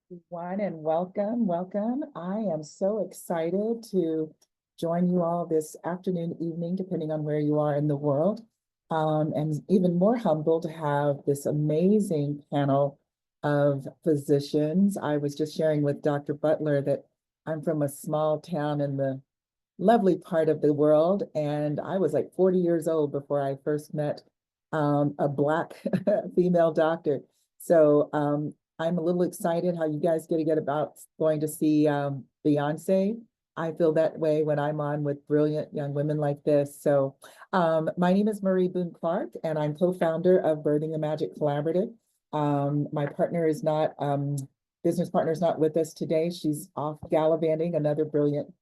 Everyone, and welcome. I am so excited to join you all this afternoon, evening, depending on where you are in the world. And even more humbled to have this amazing panel of physicians. I was just sharing with Dr. Butler that I'm from a small town in the lovely part of the world, and I was like 40 years old before I first met a Black female doctor. So I'm a little excited how you guys get about going to see Beyonce. I feel that way when I'm on with brilliant young women like this. So my name is Marie Boone Clark, and I'm co-founder of Birthing the Magic Collaborative. My partner is not, business partner is not with us today. She's off gallivanting, another brilliant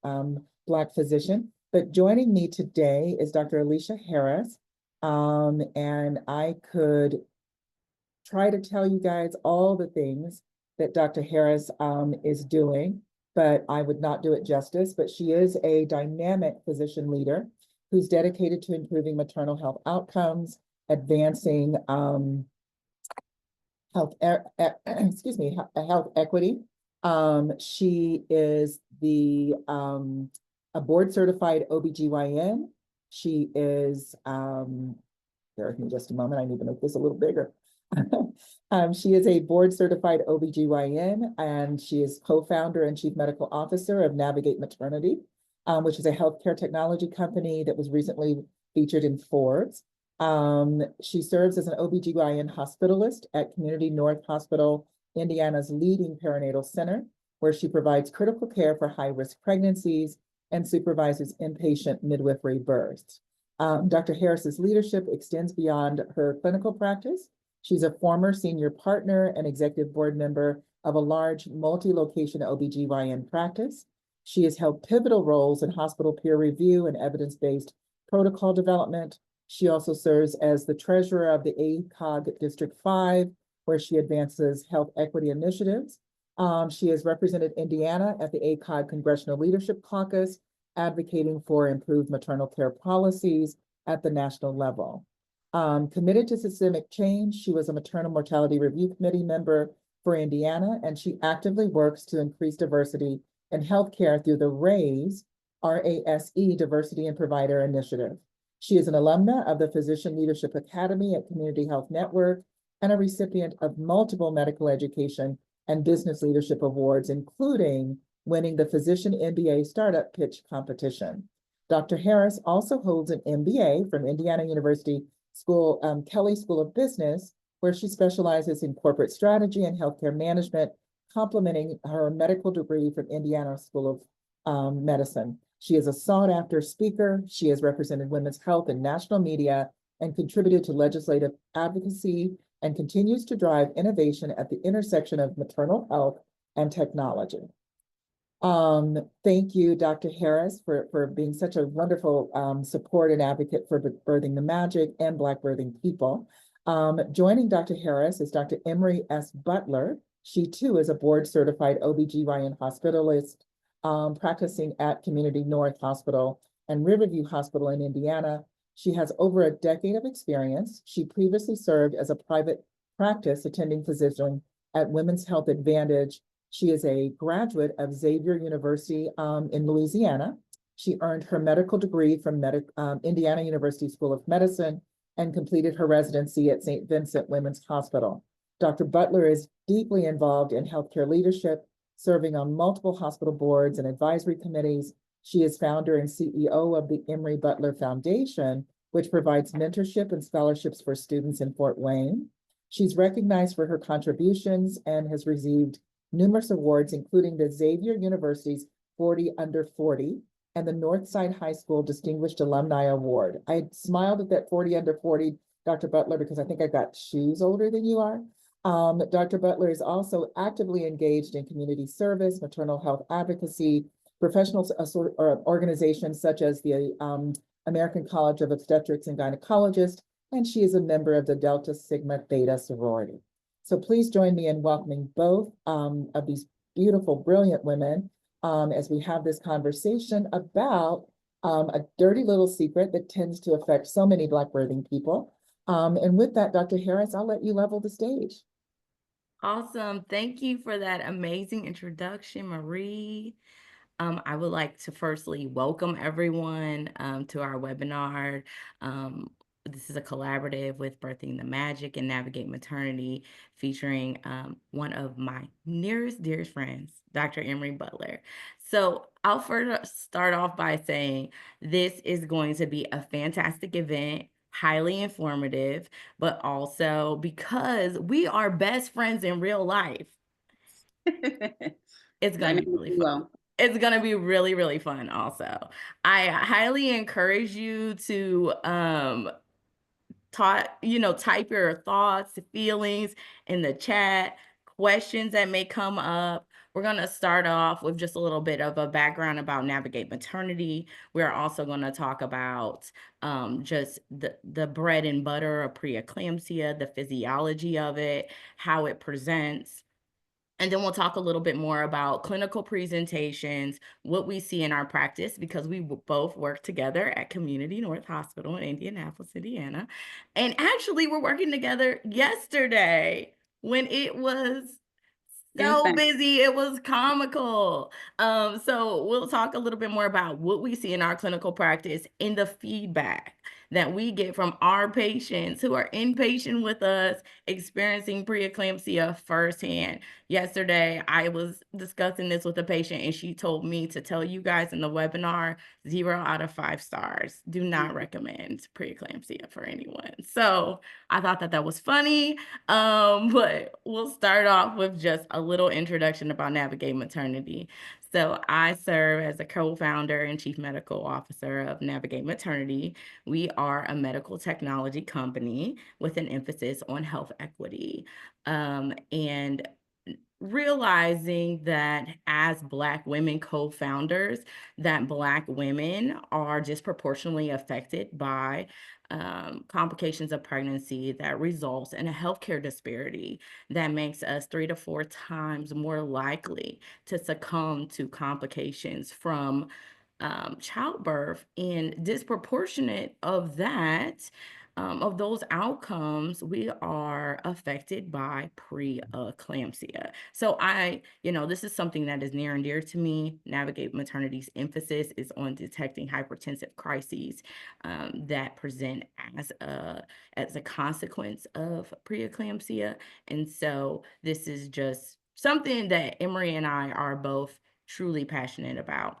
Black physician. But joining me today is Dr. Alicia Harris. And I could try to tell you guys all the things that Dr. Harris is doing, but I would not do it justice. But she is a dynamic physician leader who's dedicated to improving maternal health outcomes, advancing excuse me, health equity. She is a board certified OBGYN. She is, bear with me just a moment, I need to make this a little bigger. She is a board certified OBGYN, and she is co-founder and chief medical officer of Navigate Maternity, which is a healthcare technology company that was recently featured in Forbes. She serves as an OBGYN hospitalist at Community North Hospital, Indiana's leading perinatal center, where she provides critical care for high-risk pregnancies and supervises inpatient midwifery births. Dr. Harris's leadership extends beyond her clinical practice. She's a former senior partner and executive board member of a large multi-location OBGYN practice. She has held pivotal roles in hospital peer review and evidence-based protocol development. She also serves as the treasurer of the ACOG District 5, where she advances health equity initiatives. She has represented Indiana at the ACOG Congressional Leadership Caucus, advocating for improved maternal care policies at the national level. Committed to systemic change, she was a maternal mortality review committee member for Indiana, and she actively works to increase diversity in healthcare through the RASE Diversity and Provider Initiative. She is an alumna of the Physician Leadership Academy at Community Health Network and a recipient of multiple medical education and business leadership awards, including winning the Physician MBA Startup Pitch Competition. Dr. Harris also holds an MBA from Indiana University Kelley School of Business, where she specializes in corporate strategy and healthcare management, complementing her medical degree from Indiana School of Medicine. She is a sought-after speaker. She has represented women's health in national media and contributed to legislative advocacy and continues to drive innovation at the intersection of maternal health and technology. Thank you, Dr. Harris, for being such a wonderful support and advocate for Birthing the Magic and Black birthing people. Joining Dr. Harris is Dr. Emery S. Butler. She too is a board certified OBGYN hospitalist, practicing at Community North Hospital and Riverview Hospital in Indiana. She has over a decade of experience. She previously served as a private practice attending physician at Women's Health Advantage. She is a graduate of Xavier University in Louisiana. She earned her medical degree from Indiana University School of Medicine and completed her residency at St. Vincent Women's Hospital. Dr. Butler is deeply involved in healthcare leadership, serving on multiple hospital boards and advisory committees. She is founder and CEO of the Emery Butler Foundation, which provides mentorship and scholarships for students in Fort Wayne. She's recognized for her contributions and has received numerous awards, including the Xavier University's 40 Under 40 and the Northside High School Distinguished Alumni Award. I smiled at that 40 Under 40, Dr. Butler, because I think I got shoes older than you are. Dr. Butler is also actively engaged in community service, maternal health advocacy, professional organizations such as the American College of Obstetrics and Gynecologists, and she is a member of the Delta Sigma Theta sorority. So please join me in welcoming both of these beautiful, brilliant women as we have this conversation about a dirty little secret that tends to affect so many Black birthing people. And with that, Dr. Harris, I'll let you level the stage. Awesome. Thank you for that amazing introduction, Marie. I would like to firstly welcome everyone to our webinar. Um, this is a collaborative with Birthing the Magic and Navigate Maternity, featuring one of my nearest, dearest friends, Dr. Emery Butler. So I'll first start off by saying this is going to be a fantastic event, highly informative, but also because we are best friends in real life, it's gonna be Dynamic really fun. duo. It's gonna be really, really fun also. I highly encourage you to type your thoughts, feelings in the chat, questions that may come up. We're gonna start off with just a little bit of a background about Navigate Maternity. We're also gonna talk about just the bread and butter of preeclampsia, the physiology of it, how it presents, and then we'll talk a little bit more about clinical presentations, what we see in our practice, because we both work together at Community North Hospital in Indianapolis, Indiana. And actually, we're working together yesterday when it was so Insane. busy, it was comical. So we'll talk a little bit more about what we see in our clinical practice and the feedback that we get from our patients who are inpatient with us, experiencing preeclampsia firsthand. Yesterday, I was discussing this with a patient, and she told me to tell you guys in the webinar 0 out of 5 stars. Do not recommend preeclampsia for anyone. So I thought that that was funny. But we'll start off with just a little introduction about Navigate Maternity. So I serve as a co-founder and chief medical officer of Navigate Maternity. We are a medical technology company with an emphasis on health equity. And realizing that as Black women co-founders, that Black women are disproportionately affected by complications of pregnancy that results in a healthcare disparity that makes us 3 to 4 times more likely to succumb to complications from childbirth, and disproportionate of that, of those outcomes, we are affected by preeclampsia. So this is something that is near and dear to me. Navigate Maternity's emphasis is on detecting hypertensive crises that present as a consequence of preeclampsia. And so this is just something that Emery and I are both truly passionate about.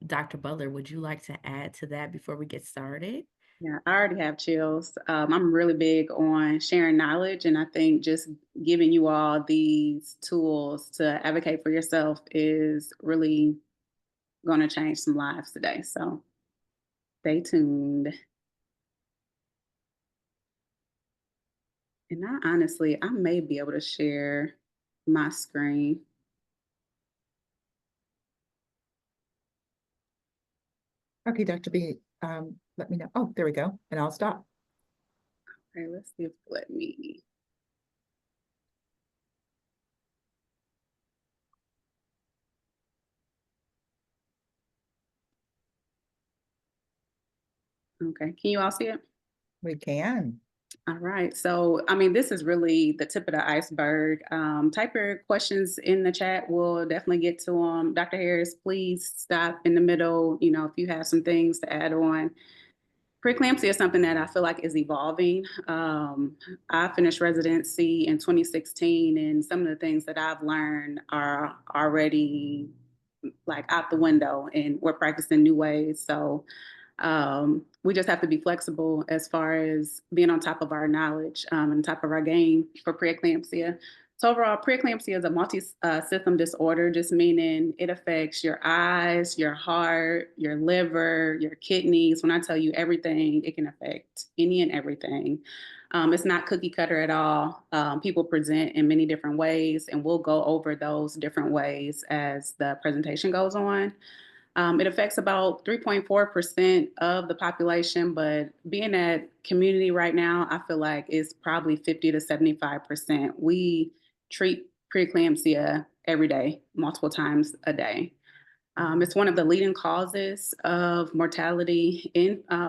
Dr. Butler, would you like to add to that before we get started? Yeah, I already have chills. I'm really big on sharing knowledge, and I think just giving you all these tools to advocate for yourself is really going to change some lives today. So stay tuned. And I may be able to share my screen. Okay, Dr. B, let me know. Oh, there we go. And I'll stop. Okay, let's see if it let me. Okay, can you all see it? We can. All right. So, I mean, this is really the tip of the iceberg. Type your questions in the chat. We'll definitely get to them. Dr. Harris, please stop in the middle. If you have some things to add on. Preeclampsia is something that I feel like is evolving. I finished residency in 2016, and some of the things that I've learned are already like out the window, and we're practicing new ways. So we just have to be flexible as far as being on top of our knowledge and top of our game for preeclampsia. So overall, preeclampsia is a multi-system disorder, just meaning it affects your eyes, your heart, your liver, your kidneys. When I tell you everything, it can affect any and everything. It's not cookie cutter at all. People present in many different ways, and we'll go over those different ways as the presentation goes on. It affects about 3.4% of the population, but being at community right now, I feel like it's probably 50 to 75%. We treat preeclampsia every day, multiple times a day. It's one of the leading causes of mortality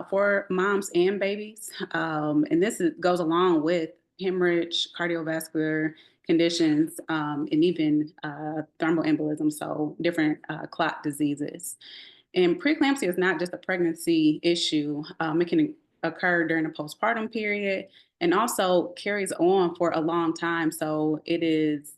for moms and babies. And this goes along with hemorrhage, cardiovascular conditions, and even thromboembolism, so different clot diseases. And preeclampsia is not just a pregnancy issue. It can occur during the postpartum period and also carries on for a long time. So it is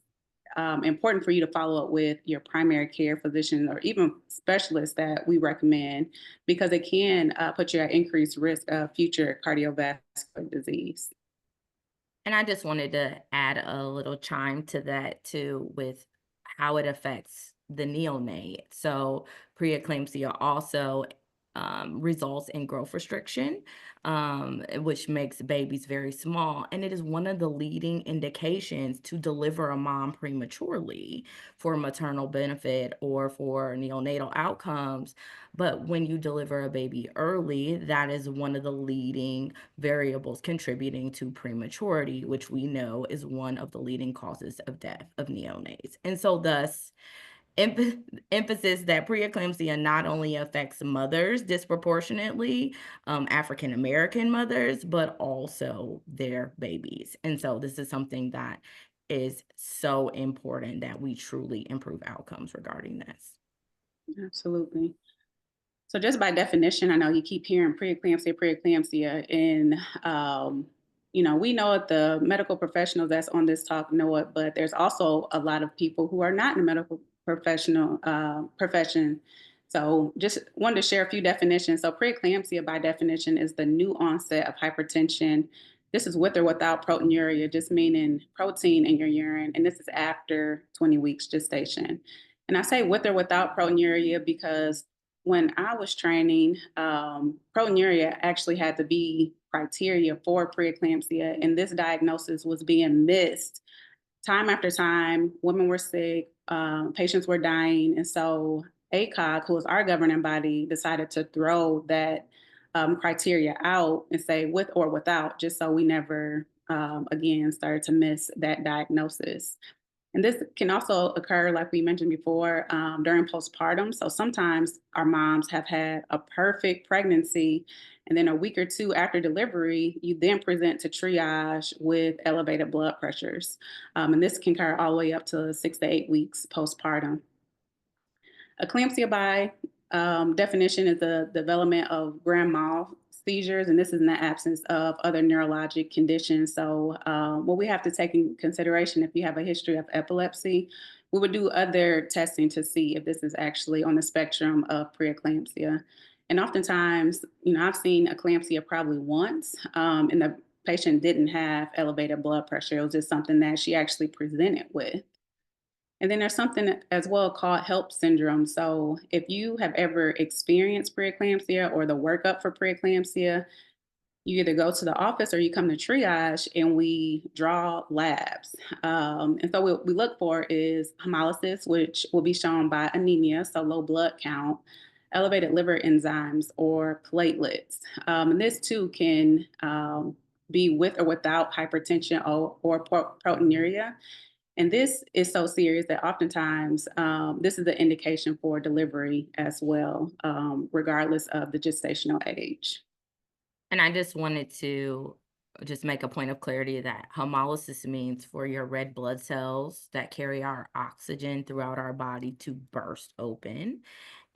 important for you to follow up with your primary care physician or even specialist that we recommend because it can put you at increased risk of future cardiovascular disease. And I just wanted to add a little chime to that too with how it affects the neonate. So preeclampsia also results in growth restriction, which makes babies very small. And it is one of the leading indications to deliver a mom prematurely for maternal benefit or for neonatal outcomes. But when you deliver a baby early, that is one of the leading variables contributing to prematurity, which we know is one of the leading causes of death of neonates. And so thus, emphasis that preeclampsia not only affects mothers disproportionately, African American mothers, but also their babies. And so this is something that is so important that we truly improve outcomes regarding this. Absolutely. So just by definition, I know you keep hearing preeclampsia, preeclampsia, and we know it. The medical professionals that's on this talk know it, but there's also a lot of people who are not in the medical profession. So just wanted to share a few definitions. So preeclampsia, by definition, is the new onset of hypertension. This is with or without proteinuria, just meaning protein in your urine, and this is after 20 weeks gestation. And I say with or without proteinuria because when I was training, proteinuria actually had to be criteria for preeclampsia, and this diagnosis was being missed time after time. Women were sick, patients were dying, and so ACOG, who is our governing body, decided to throw that criteria out and say with or without, just so we never again started to miss that diagnosis. And this can also occur, like we mentioned before, during postpartum. So sometimes our moms have had a perfect pregnancy, and then a week or two after delivery, you then present to triage with elevated blood pressures. And this can occur all the way up to 6 to 8 weeks postpartum. Eclampsia by definition is the development of grand mal seizures, and this is in the absence of other neurologic conditions. So what we have to take in consideration if you have a history of epilepsy, we would do other testing to see if this is actually on the spectrum of preeclampsia. And oftentimes, I've seen eclampsia probably once, and the patient didn't have elevated blood pressure. It was just something that she actually presented with. And then there's something as well called HELP syndrome. So if you have ever experienced preeclampsia or the workup for preeclampsia, you either go to the office or you come to triage and we draw labs. And so what we look for is hemolysis, which will be shown by anemia, so low blood count, elevated liver enzymes, or platelets. And this too can be with or without hypertension or proteinuria. And this is so serious that oftentimes this is the indication for delivery as well, regardless of the gestational age. And I just wanted to just make a point of clarity that hemolysis means for your red blood cells that carry our oxygen throughout our body to burst open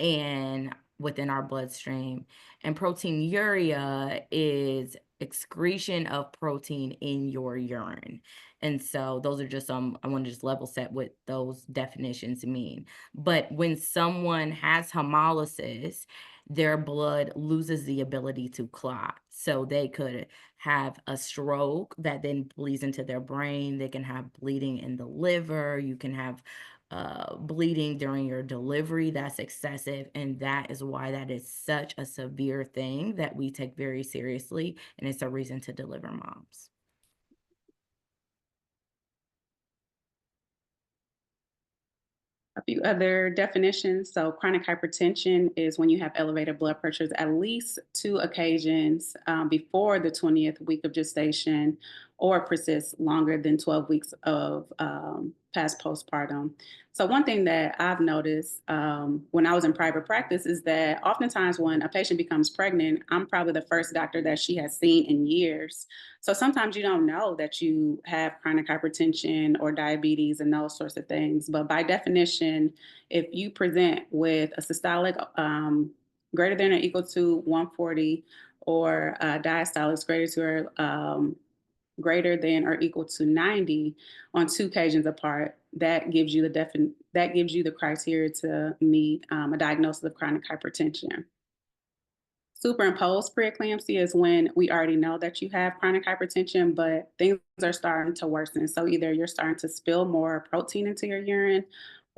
and within our bloodstream. And proteinuria is excretion of protein in your urine. And so those are just I want to just level set what those definitions mean. But when someone has hemolysis, their blood loses the ability to clot. So they could have a stroke that then bleeds into their brain. They can have bleeding in the liver. You can have bleeding during your delivery that's excessive, and that is why that is such a severe thing that we take very seriously, and it's a reason to deliver moms. A few other definitions. So chronic hypertension is when you have elevated blood pressures at least 2 occasions before the 20th week of gestation, or persists longer than 12 weeks of past postpartum. So, one thing that I've noticed when I was in private practice is that oftentimes when a patient becomes pregnant, I'm probably the first doctor that she has seen in years. So, sometimes you don't know that you have chronic hypertension or diabetes and those sorts of things. But by definition, if you present with a systolic greater than or equal to 140 or diastolics greater than or equal to 90 on two occasions apart, that gives you the criteria to meet a diagnosis of chronic hypertension. Superimposed preeclampsia is when we already know that you have chronic hypertension, but things are starting to worsen. So either you're starting to spill more protein into your urine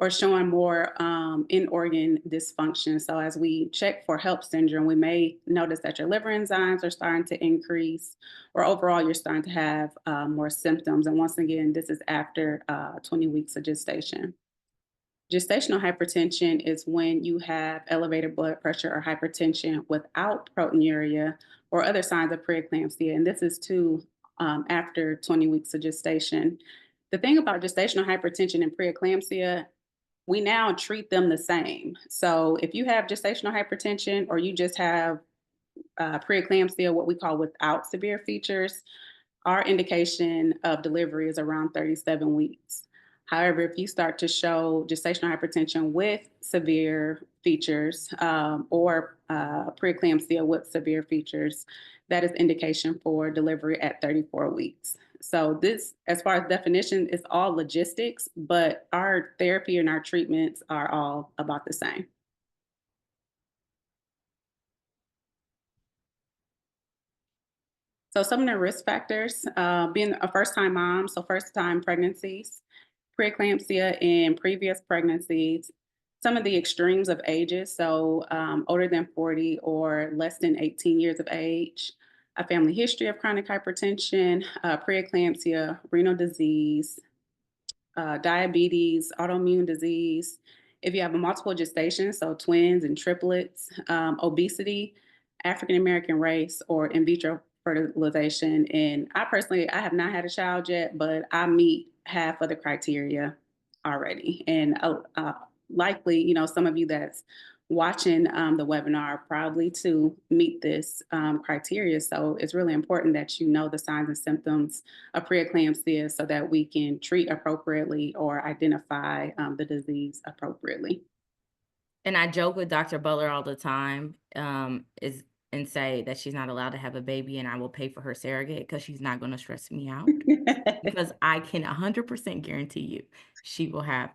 or showing more in-organ dysfunction. So as we check for HELP syndrome, we may notice that your liver enzymes are starting to increase, or overall you're starting to have more symptoms. And once again, this is after 20 weeks of gestation. Gestational hypertension is when you have elevated blood pressure or hypertension without proteinuria or other signs of preeclampsia. And this is too after 20 weeks of gestation. The thing about gestational hypertension and preeclampsia, we now treat them the same. So if you have gestational hypertension or you just have preeclampsia, what we call without severe features, our indication of delivery is around 37 weeks. However, if you start to show gestational hypertension with severe features or preeclampsia with severe features, that is indication for delivery at 34 weeks. So this, as far as definition, is all logistics, but our therapy and our treatments are all about the same. So some of the risk factors, being a first-time mom, so first-time pregnancies, preeclampsia in previous pregnancies, some of the extremes of ages, so older than 40 or less than 18 years of age, a family history of chronic hypertension, preeclampsia, renal disease, diabetes, autoimmune disease. If you have a multiple gestation, so twins and triplets, obesity, African American race, or in vitro fertilization. And I have not had a child yet, but I meet half of the criteria already. And likely, some of you that's watching the webinar probably to meet this criteria. So it's really important that you know the signs and symptoms of preeclampsia so that we can treat appropriately or identify the disease appropriately. And I joke with Dr. Butler all the time, and say that she's not allowed to have a baby and I will pay for her surrogate because she's not going to stress me out. Because I can 100% guarantee you she will have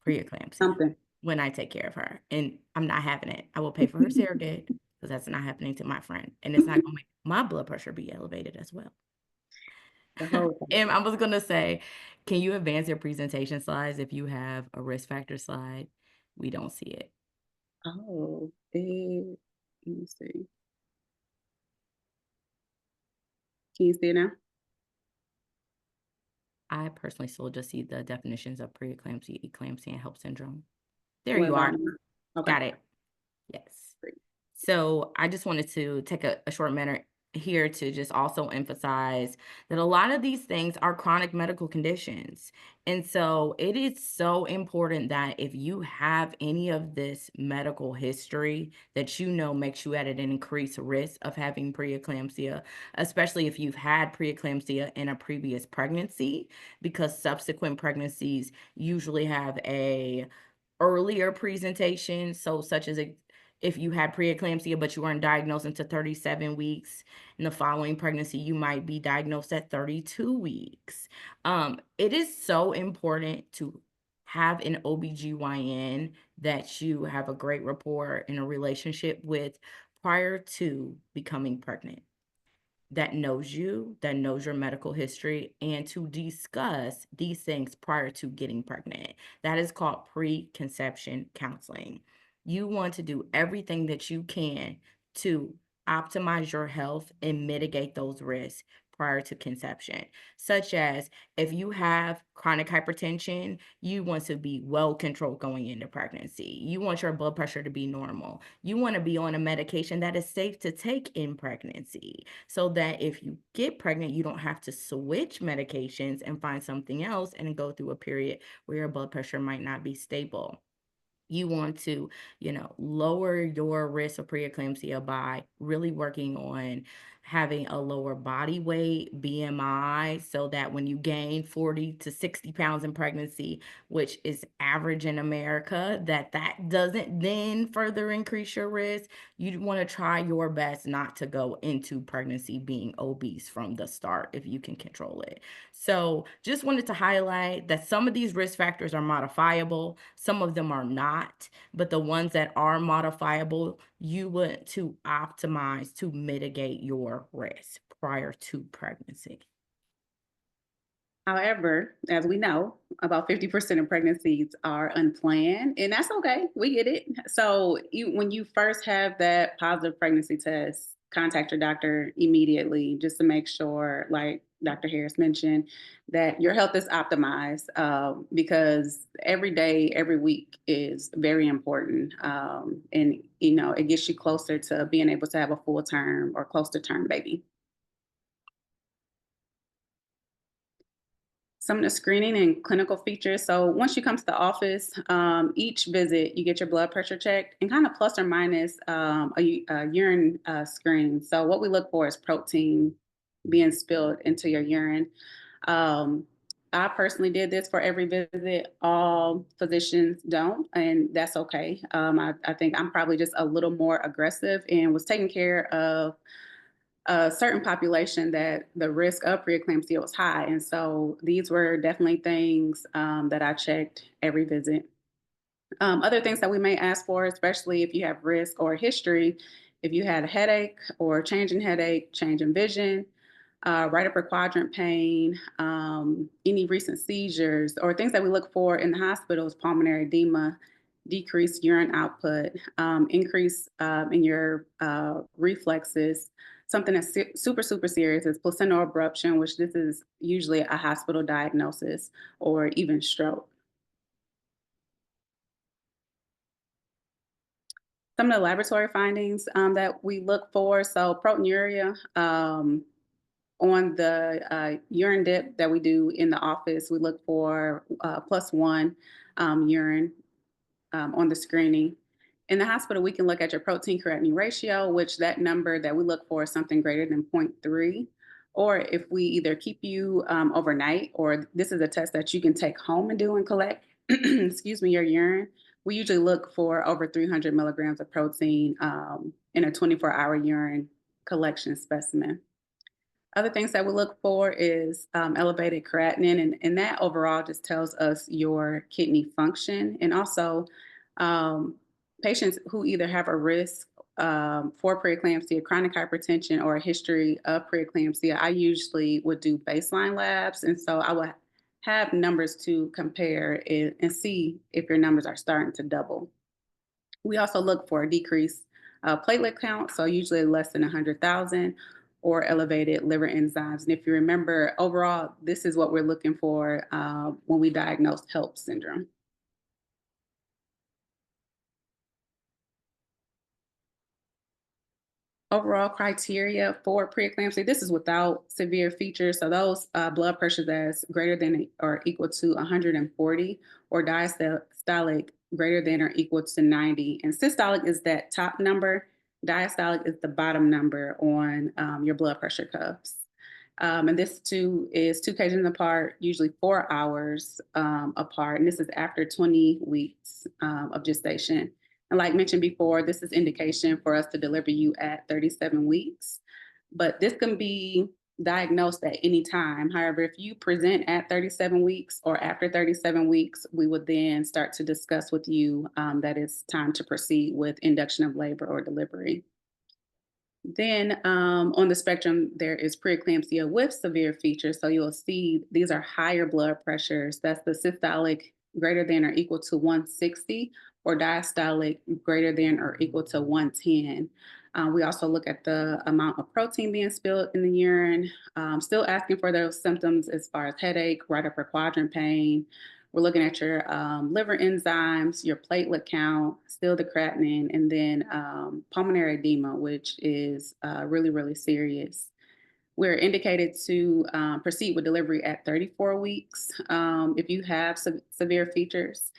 preeclampsia Something. when I take care of her. And I'm not having it. I will pay for her surrogate because that's not happening to my friend. And it's not going to make my blood pressure be elevated as well. The whole thing. And I was going to say, can you advance your presentation slides if you have a risk factor slide? We don't see it. Oh, let me see. Can you see it now? I personally still just see the definitions of preeclampsia, eclampsia, and HELP syndrome. There What you about are. now? Okay. Got it. Yes. Great. So I just wanted to take a short minute here to just also emphasize that a lot of these things are chronic medical conditions. And so it is so important that if you have any of this medical history that makes you at an increased risk of having preeclampsia, especially if you've had preeclampsia in a previous pregnancy, because subsequent pregnancies usually have a earlier presentation. So such as if you had preeclampsia, but you weren't diagnosed until 37 weeks, in the following pregnancy, you might be diagnosed at 32 weeks. It is so important to have an OBGYN that you have a great rapport and a relationship with prior to becoming pregnant, that knows you, that knows your medical history, and to discuss these things prior to getting pregnant. That is called preconception counseling. You want to do everything that you can to optimize your health and mitigate those risks prior to conception, such as if you have chronic hypertension, you want to be well controlled going into pregnancy. You want your blood pressure to be normal. You want to be on a medication that is safe to take in pregnancy so that if you get pregnant, you don't have to switch medications and find something else and go through a period where your blood pressure might not be stable. You want to, lower your risk of preeclampsia by really working on having a lower body weight, BMI, so that when you gain 40 to 60 pounds in pregnancy, which is average in America, that doesn't then further increase your risk. You want to try your best not to go into pregnancy being obese from the start if you can control it. So just wanted to highlight that some of these risk factors are modifiable, some of them are not, but the ones that are modifiable, you want to optimize to mitigate your risk prior to pregnancy. However, as we know, about 50% of pregnancies are unplanned, and that's okay. We get it. So, when you first have that positive pregnancy test, contact your doctor immediately just to make sure, like Dr. Harris mentioned, that your health is optimized because every day, every week is very important. And, it gets you closer to being able to have a full term or close to term baby. Some of the screening and clinical features. So once you come to the office, each visit you get your blood pressure checked and kind of plus or minus a urine screen. So what we look for is protein being spilled into your urine. Um, I personally did this for every visit. All physicians don't, and that's okay. I think I'm probably just a little more aggressive and was taking care of a certain population that the risk of preeclampsia was high. And so these were definitely things that I checked every visit. Other things that we may ask for, especially if you have risk or history, if you had a headache or change in headache, change in vision, right upper quadrant pain, any recent seizures, or things that we look for in the hospitals, pulmonary edema, decreased urine output, increase in your reflexes. Something that's super, super serious is placental abruption, which this is usually a hospital diagnosis, or even stroke. Some of the laboratory findings that we look for, so proteinuria, on the urine dip that we do in the office, we look for +1 urine on the screening. In the hospital, we can look at your protein creatinine ratio, which that number that we look for is something greater than 0.3. Or if we either keep you overnight, or this is a test that you can take home and do and collect, excuse me, your urine. We usually look for over 300 milligrams of protein in a 24-hour urine collection specimen. Other things that we look for is elevated creatinine, and that overall just tells us your kidney function. And also, patients who either have a risk for preeclampsia, chronic hypertension, or a history of preeclampsia, I usually would do baseline labs. And so I would have numbers to compare and see if your numbers are starting to double. We also look for a decreased platelet count, so usually less than 100,000, or elevated liver enzymes. And if you remember, overall, this is what we're looking for when we diagnose HELLP syndrome. Overall criteria for preeclampsia, this is without severe features. So those blood pressures that's greater than or equal to 140, or diastolic greater than or equal to 90. And systolic is that top number. Diastolic is the bottom number on your blood pressure cuffs. And this too is 2 occasions apart, usually 4 hours apart. And this is after 20 weeks of gestation. And like mentioned before, this is indication for us to deliver you at 37 weeks. But this can be diagnosed at any time. However, if you present at 37 weeks or after 37 weeks, we would then start to discuss with you that it's time to proceed with induction of labor or delivery. Then on the spectrum, there is preeclampsia with severe features. So you'll see these are higher blood pressures. That's the systolic greater than or equal to 160, or diastolic greater than or equal to 110. We also look at the amount of protein being spilled in the urine, still asking for those symptoms as far as headache, right upper quadrant pain. We're looking at your liver enzymes, your platelet count, still the creatinine, and then pulmonary edema, which is really, really serious. We're indicated to proceed with delivery at 34 weeks if you have severe features.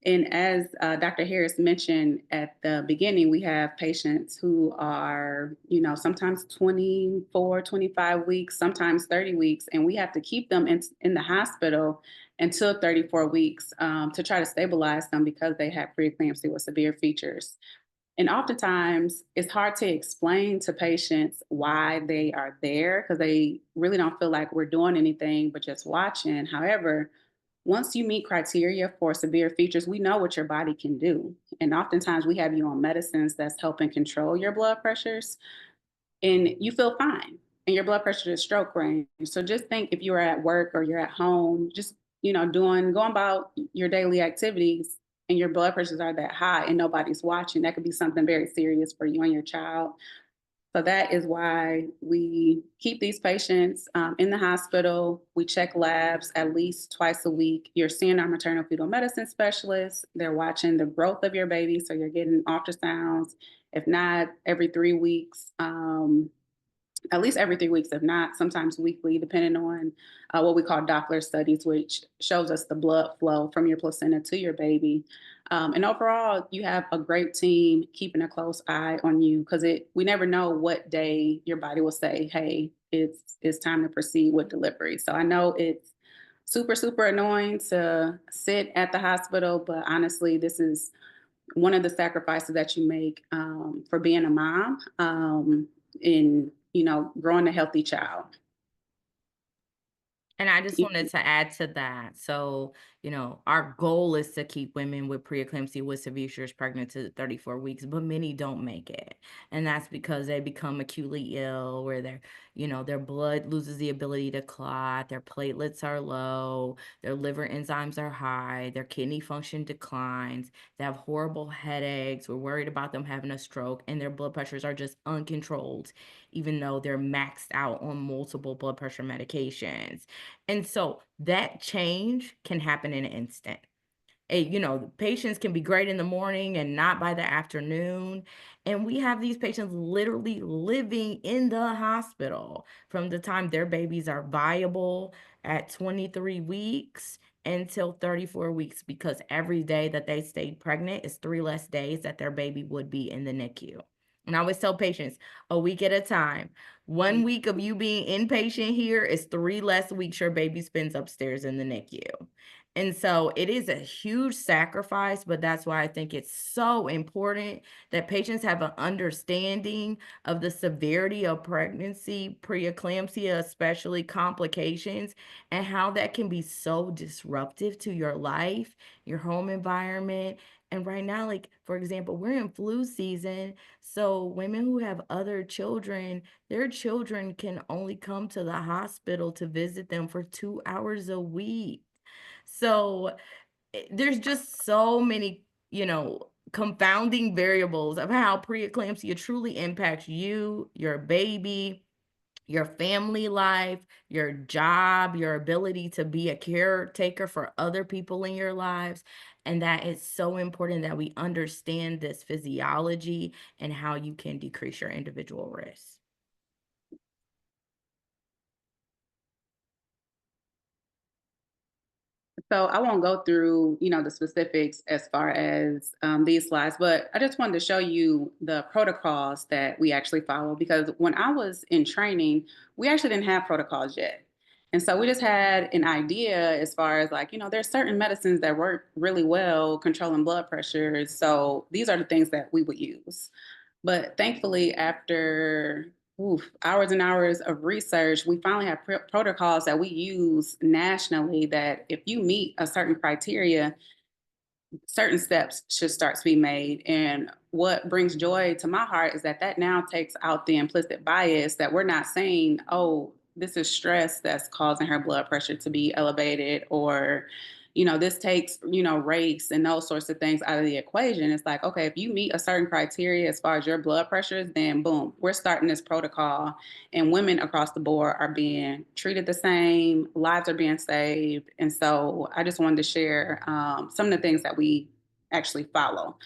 And as Dr. Harris mentioned at the beginning, we have patients who are, sometimes 24, 25 weeks, sometimes 30 weeks, and we have to keep them in the hospital until 34 weeks to try to stabilize them because they have preeclampsia with severe features. And oftentimes it's hard to explain to patients why they are there because they really don't feel like we're doing anything but just watching. However, once you meet criteria for severe features, we know what your body can do. And oftentimes we have you on medicines that's helping control your blood pressures and you feel fine and your blood pressure is stroke range. So just think if you are at work or you're at home, just going about your daily activities and your blood pressures are that high and nobody's watching, that could be something very serious for you and your child. So that is why we keep these patients in the hospital. We check labs at least twice a week. You're seeing our maternal fetal medicine specialist. They're watching the growth of your baby. So you're getting ultrasounds, if not every 3 weeks. At least every 3 weeks, if not sometimes weekly, depending on what we call Doppler studies, which shows us the blood flow from your placenta to your baby. And overall, you have a great team keeping a close eye on you because we never know what day your body will say, hey, it's time to proceed with delivery. So I know it's super, super annoying to sit at the hospital, but honestly, this is one of the sacrifices that you make for being a mom in growing a healthy child. And I just wanted to add to that. So, our goal is to keep women with preeclampsia with severe features pregnant to 34 weeks, but many don't make it. And that's because they become acutely ill, where their blood loses the ability to clot, their platelets are low, their liver enzymes are high, their kidney function declines, they have horrible headaches, we're worried about them having a stroke, and their blood pressures are just uncontrolled, even though they're maxed out on multiple blood pressure medications. And so that change can happen in an instant. Patients can be great in the morning and not by the afternoon. And we have these patients literally living in the hospital from the time their babies are viable at 23 weeks until 34 weeks, because every day that they stay pregnant is 3 less days that their baby would be in the NICU. And I always tell patients, a week at a time. 1 week of you being inpatient here is 3 less weeks your baby spends upstairs in the NICU. And so it is a huge sacrifice, but that's why I think it's so important that patients have an understanding of the severity of pregnancy, preeclampsia, especially complications, and how that can be so disruptive to your life, your home environment. And right now, like, for example, we're in flu season. So women who have other children, their children can only come to the hospital to visit them for 2 hours a week. So there's just so many, confounding variables of how preeclampsia truly impacts you, your baby, your family life, your job, your ability to be a caretaker for other people in your lives. And that it's so important that we understand this physiology and how you can decrease your individual risk. So I won't go through, the specifics as far as these slides, but I just wanted to show you the protocols that we actually follow because when I was in training, we actually didn't have protocols yet. And so we just had an idea as far as like, there's certain medicines that work really well controlling blood pressure. So these are the things that we would use. But thankfully, after hours and hours of research, we finally have protocols that we use nationally that if you meet a certain criteria, certain steps should start to be made. And what brings joy to my heart is that now takes out the implicit bias that we're not saying, oh, this is stress that's causing her blood pressure to be elevated, or this takes race and those sorts of things out of the equation. It's like, okay, if you meet a certain criteria as far as your blood pressures, then boom, we're starting this protocol, and women across the board are being treated the same, lives are being saved. And so I just wanted to share some of the things that we actually follow.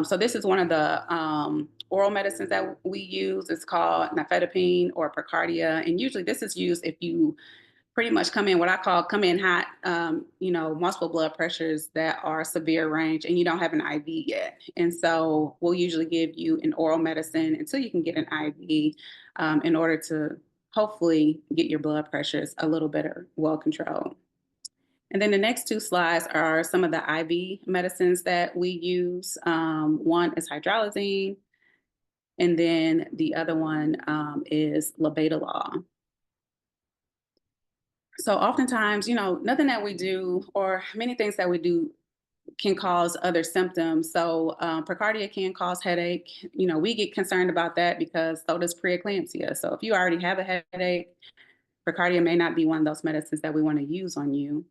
So this is one of the oral medicines that we use. It's called nifedipine or Precardia. And usually this is used if you pretty much come in, what I call come in hot, multiple blood pressures that are severe range and you don't have an IV yet. And so we'll usually give you an oral medicine until you can get an IV in order to hopefully get your blood pressures a little better, well controlled. And then the next two slides are some of the IV medicines that we use. One is hydralazine, and then the other one is labetalol. So oftentimes, nothing that we do or many things that we do can cause other symptoms. So precardia can cause headache. We get concerned about that because so does preeclampsia. So if you already have a headache, precardia may not be one of those medicines that we want to use on you.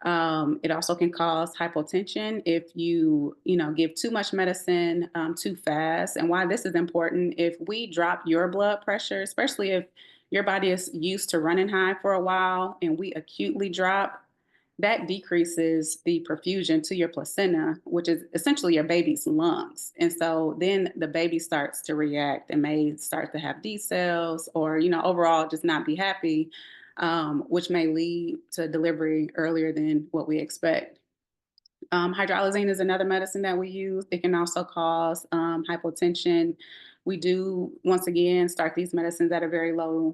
It also can cause hypotension if you give too much medicine too fast. And why this is important, if we drop your blood pressure, especially if your body is used to running high for a while and we acutely drop, that decreases the perfusion to your placenta, which is essentially your baby's lungs. And so then the baby starts to react and may start to have D cells or, overall just not be happy, which may lead to delivery earlier than what we expect. Hydralazine is another medicine that we use. It can also cause hypotension. We do, once again, start these medicines at a very low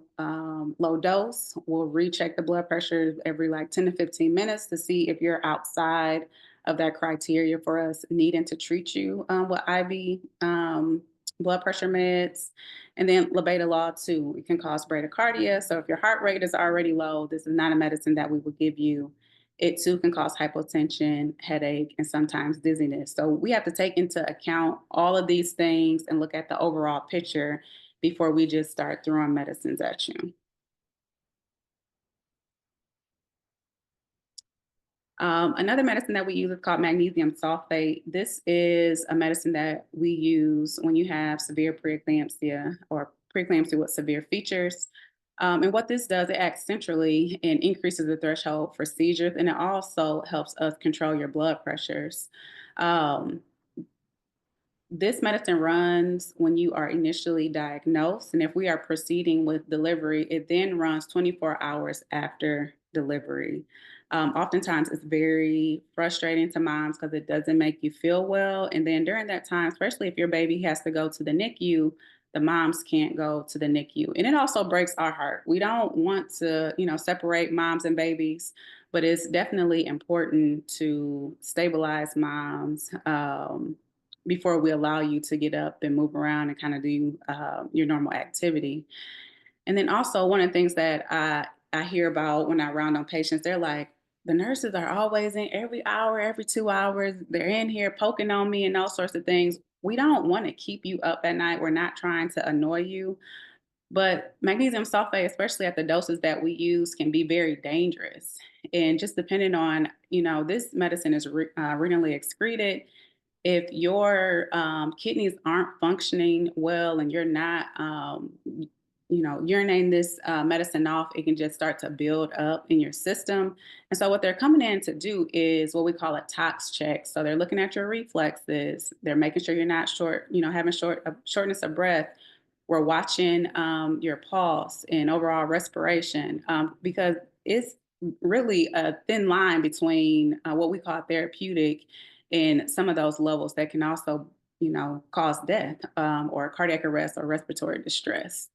dose. We'll recheck the blood pressure every like 10 to 15 minutes to see if you're outside of that criteria for us needing to treat you with IV blood pressure meds. And then labetalol too, it can cause bradycardia. So if your heart rate is already low, this is not a medicine that we will give you. It too can cause hypotension, headache, and sometimes dizziness. So we have to take into account all of these things and look at the overall picture before we just start throwing medicines at you. Another medicine that we use is called magnesium sulfate. This is a medicine that we use when you have severe preeclampsia or preeclampsia with severe features. And what this does, it acts centrally and increases the threshold for seizures, and it also helps us control your blood pressures. Um, this medicine runs when you are initially diagnosed, and if we are proceeding with delivery, it then runs 24 hours after delivery. Oftentimes, it's very frustrating to moms because it doesn't make you feel well. And then during that time, especially if your baby has to go to the NICU, the moms can't go to the NICU. And it also breaks our heart. We don't want to, separate moms and babies, but it's definitely important to stabilize moms before we allow you to get up and move around and kind of do your normal activity. And then also one of the things that I hear about when I round on patients, they're like, the nurses are always in every hour, every 2 hours. They're in here poking on me and all sorts of things. We don't want to keep you up at night. We're not trying to annoy you. But magnesium sulfate, especially at the doses that we use, can be very dangerous. And just depending on, this medicine is renally excreted. If your kidneys aren't functioning well and you're not, urinating this medicine off, it can just start to build up in your system. And so what they're coming in to do is what we call a tox check. So they're looking at your reflexes. They're making sure you're not having shortness of breath. We're watching your pulse and overall respiration because it's really a thin line between what we call therapeutic and some of those levels that can also, cause death or cardiac arrest or respiratory distress.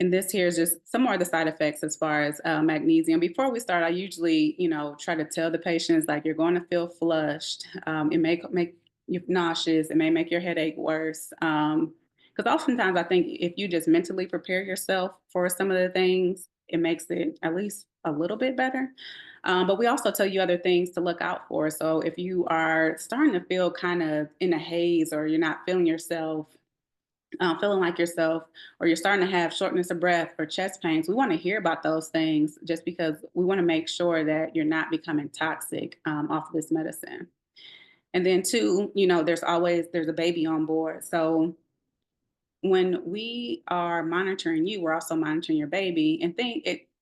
And this here is just some more of the side effects as far as magnesium. Before we start, I usually, try to tell the patients like you're going to feel flushed. It may make you nauseous. It may make your headache worse. Because oftentimes I think if you just mentally prepare yourself for some of the things, it makes it at least a little bit better. But we also tell you other things to look out for. So if you are starting to feel kind of in a haze, or you're not feeling yourself, feeling like yourself, or you're starting to have shortness of breath or chest pains, we want to hear about those things, just because we want to make sure that you're not becoming toxic off of this medicine. And then two, there's a baby on board. So when we are monitoring you, we're also monitoring your baby. And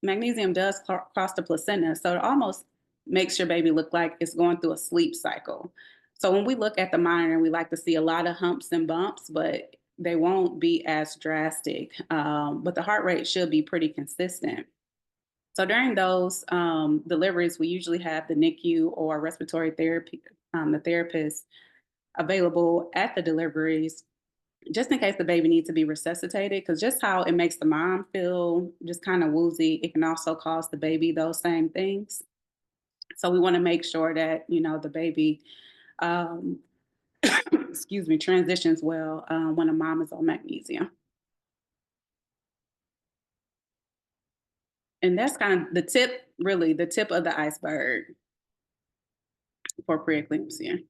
magnesium does cross the placenta, so it almost makes your baby look like it's going through a sleep cycle. So when we look at the monitor, we like to see a lot of humps and bumps, but they won't be as drastic. But the heart rate should be pretty consistent. So during those deliveries, we usually have the NICU or respiratory therapy, the therapist available at the deliveries, just in case the baby needs to be resuscitated, because just how it makes the mom feel just kind of woozy, it can also cause the baby those same things. So we want to make sure that, the baby, um, excuse me, transitions well when a mom is on magnesium. And that's kind of the tip of the iceberg for preeclampsia.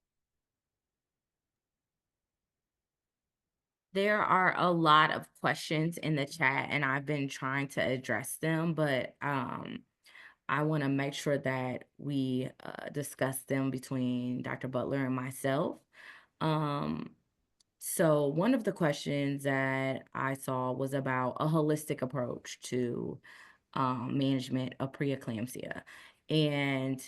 There are a lot of questions in the chat, and I've been trying to address them, but I want to make sure that we discuss them between Dr. Butler and myself. Um, so one of the questions that I saw was about a holistic approach to management of preeclampsia. And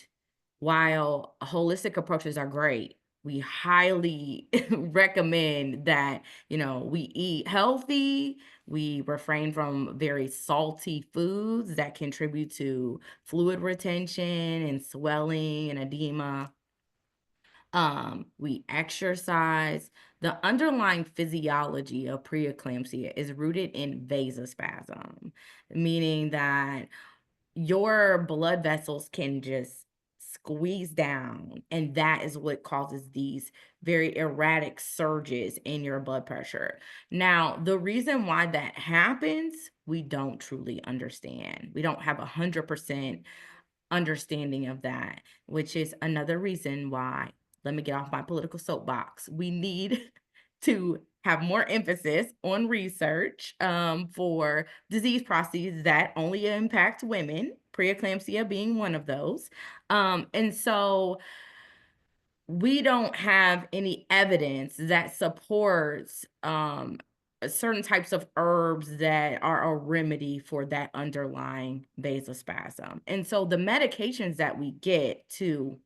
while holistic approaches are great, we highly recommend that, we eat healthy, we refrain from very salty foods that contribute to fluid retention and swelling and edema. We exercise. The underlying physiology of preeclampsia is rooted in vasospasm, meaning that your blood vessels can just squeeze down, and that is what causes these very erratic surges in your blood pressure. Now, the reason why that happens, we don't truly understand. We don't have 100% understanding of that, which is another reason why, let me get off my political soapbox, we need to have more emphasis on research for disease processes that only impact women, preeclampsia being one of those. And so we don't have any evidence that supports certain types of herbs that are a remedy for that underlying vasospasm. And so the medications that we get to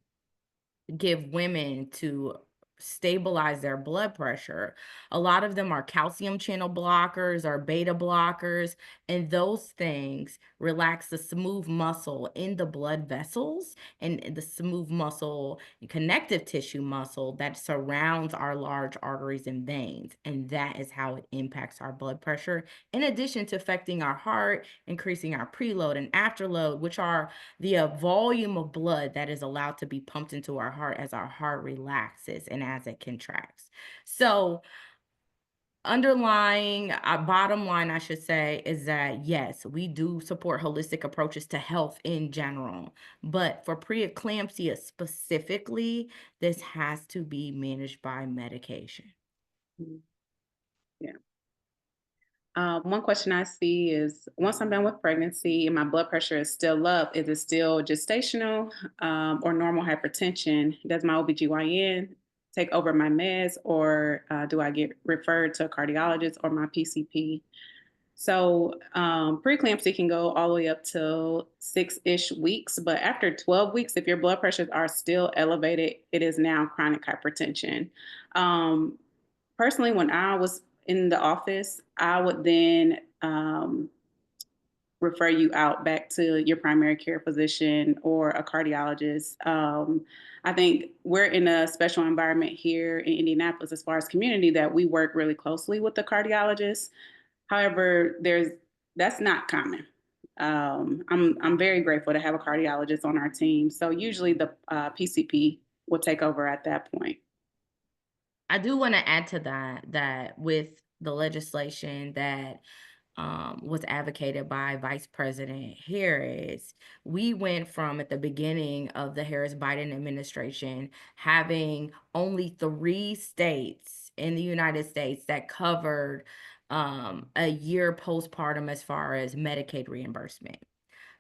give women to stabilize their blood pressure, a lot of them are calcium channel blockers or beta blockers, and those things relax the smooth muscle in the blood vessels and the smooth muscle connective tissue muscle that surrounds our large arteries and veins, and that is how it impacts our blood pressure, in addition to affecting our heart, increasing our preload and afterload, which are the volume of blood that is allowed to be pumped into our heart as our heart relaxes and as it contracts. So underlying, bottom line, I should say, is that yes, we do support holistic approaches to health in general, but for preeclampsia specifically, this has to be managed by medication. Mhm. Yeah. One question I see is, once I'm done with pregnancy and my blood pressure is still up, is it still gestational or normal hypertension? Does my OBGYN take over my meds, or do I get referred to a cardiologist or my PCP? So preeclampsia can go all the way up to 6-ish weeks, but after 12 weeks, if your blood pressures are still elevated, it is now chronic hypertension. Um, Personally, when I was in the office, I would then refer you out back to your primary care physician or a cardiologist. I think we're in a special environment here in Indianapolis as far as community, that we work really closely with the cardiologist. However, that's not common. I'm very grateful to have a cardiologist on our team. So usually the PCP will take over at that point. I do want to add to that with the legislation that was advocated by Vice President Harris. We went from, at the beginning of the Harris-Biden administration, having only 3 states in the United States that covered a year postpartum as far as Medicaid reimbursement.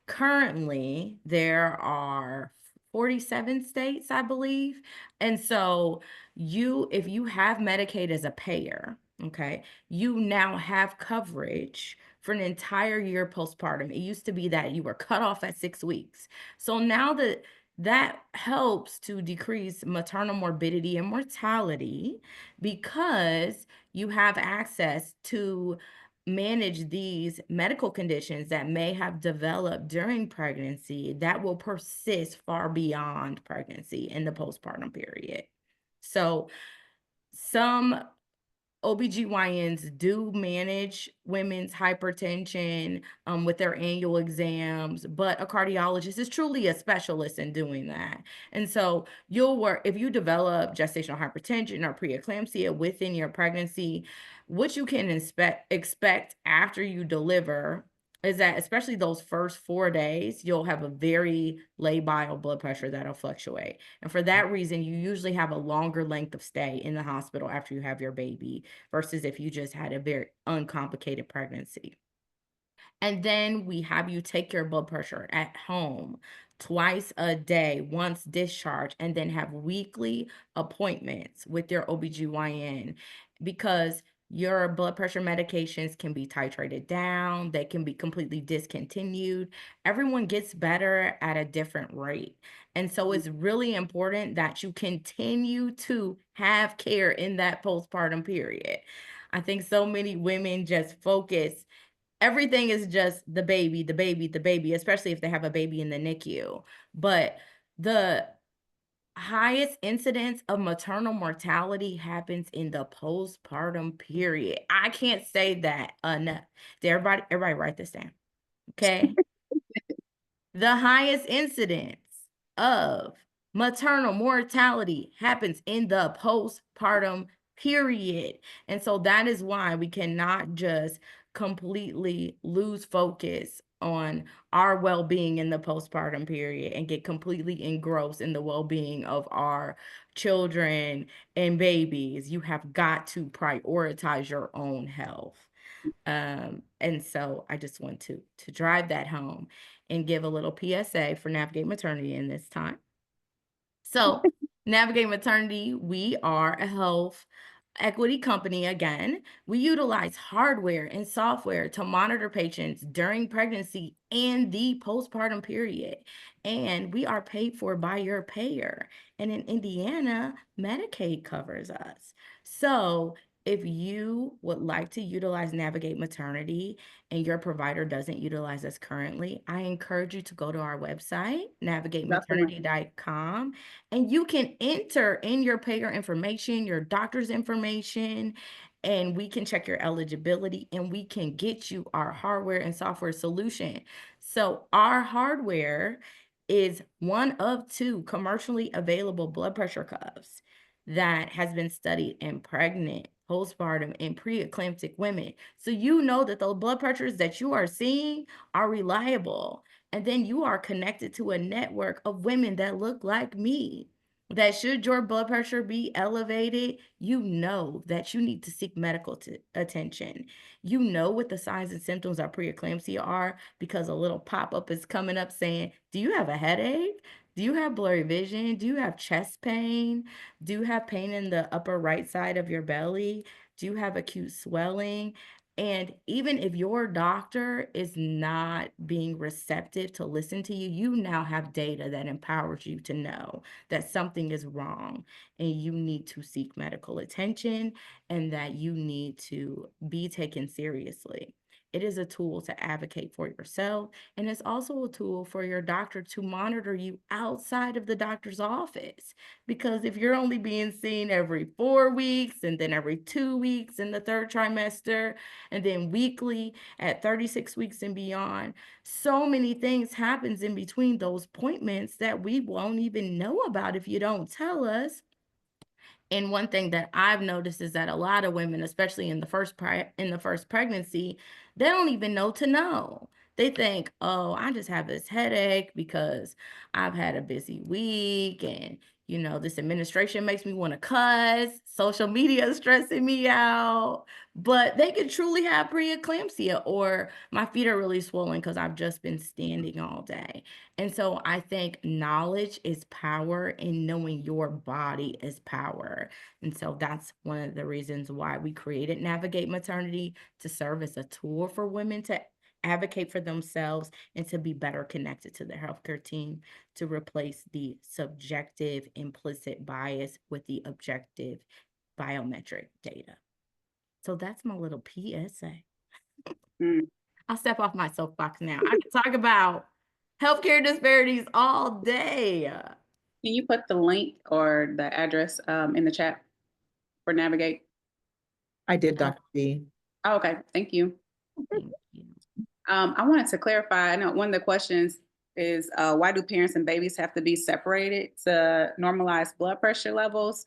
Currently, there are 47 states, I believe. And so if you have Medicaid as a payer, okay, you now have coverage for an entire year postpartum. It used to be that you were cut off at 6 weeks. So now that helps to decrease maternal morbidity and mortality, because you have access to manage these medical conditions that may have developed during pregnancy that will persist far beyond pregnancy in the postpartum period. So some OBGYNs do manage women's hypertension with their annual exams, but a cardiologist is truly a specialist in doing that. And so if you develop gestational hypertension or preeclampsia within your pregnancy, what you can expect after you deliver is that, especially those first 4 days, you'll have a very labile blood pressure that'll fluctuate. And for that reason, you usually have a longer length of stay in the hospital after you have your baby versus if you just had a very uncomplicated pregnancy. And then we have you take your blood pressure at home twice a day, once discharged, and then have weekly appointments with your OBGYN, because your blood pressure medications can be titrated down, they can be completely discontinued. Everyone gets better at a different rate. And so it's really important that you continue to have care in that postpartum period. I think so many women just focus, everything is just the baby, the baby, the baby, especially if they have a baby in the NICU. But the highest incidence of maternal mortality happens in the postpartum period. I can't say that enough. Everybody write this down, okay? The highest incidence of maternal mortality happens in the postpartum period. And so that is why we cannot just completely lose focus on our well-being in the postpartum period and get completely engrossed in the well-being of our children and babies. You have got to prioritize your own health. And so I just want to drive that home and give a little PSA for Navigate Maternity in this time. So Navigate Maternity, we are a health equity company. Again, we utilize hardware and software to monitor patients during pregnancy and the postpartum period. And we are paid for by your payer. And in Indiana, Medicaid covers us. So if you would like to utilize Navigate Maternity and your provider doesn't utilize us currently, I encourage you to go to our website, navigatematernity.com, and you can enter in your payer information, your doctor's information, and we can check your eligibility and we can get you our hardware and software solution. So our hardware is one of 2 commercially available blood pressure cuffs that has been studied in pregnant, postpartum, and preeclamptic women. So you know that the blood pressures that you are seeing are reliable. And then you are connected to a network of women that look like me, that should your blood pressure be elevated, you know that you need to seek medical attention. You know what the signs and symptoms of preeclampsia are because a little pop-up is coming up saying, do you have a headache? Do you have blurry vision? Do you have chest pain? Do you have pain in the upper right side of your belly? Do you have acute swelling? And even if your doctor is not being receptive to listen to you, you now have data that empowers you to know that something is wrong and you need to seek medical attention and that you need to be taken seriously. It is a tool to advocate for yourself, and it's also a tool for your doctor to monitor you outside of the doctor's office. Because if you're only being seen every 4 weeks and then every 2 weeks in the 3rd trimester, and then weekly at 36 weeks and beyond, so many things happens in between those appointments that we won't even know about if you don't tell us. And one thing that I've noticed is that a lot of women, especially in the first pregnancy, They don't even know to know. They think, oh, I just have this headache because I've had a busy week and, this administration makes me want to cuss. Social media is stressing me out. But they could truly have preeclampsia, or my feet are really swollen because I've just been standing all day. And so I think knowledge is power, and knowing your body is power. And so that's one of the reasons why we created Navigate Maternity, to serve as a tool for women to advocate for themselves and to be better connected to their healthcare team, to replace the subjective implicit bias with the objective biometric data. So that's my little PSA. Mm. I'll step off my soapbox now. I can talk about healthcare disparities all day. Can you put the link or the address in the chat for Navigate? I did, Dr. B. Oh, okay, thank you. Thank you. I wanted to clarify. I know one of the questions is why do parents and babies have to be separated to normalize blood pressure levels?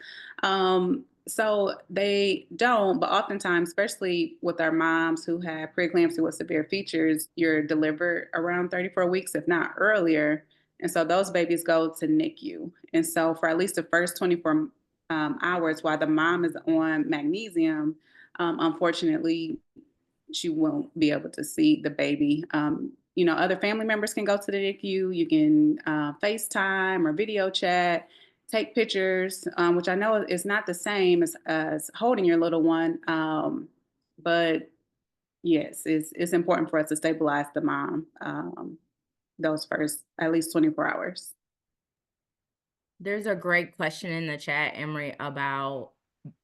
So they don't, but oftentimes, especially with our moms who have preeclampsia with severe features, you're delivered around 34 weeks, if not earlier. And so those babies go to NICU. And so for at least the first 24 hours while the mom is on magnesium, unfortunately, she won't be able to see the baby. Other family members can go to the NICU. You can FaceTime or video chat, take pictures, which I know is not the same as holding your little one. But yes, it's important for us to stabilize the mom those first at least 24 hours. There's a great question in the chat, Emery, about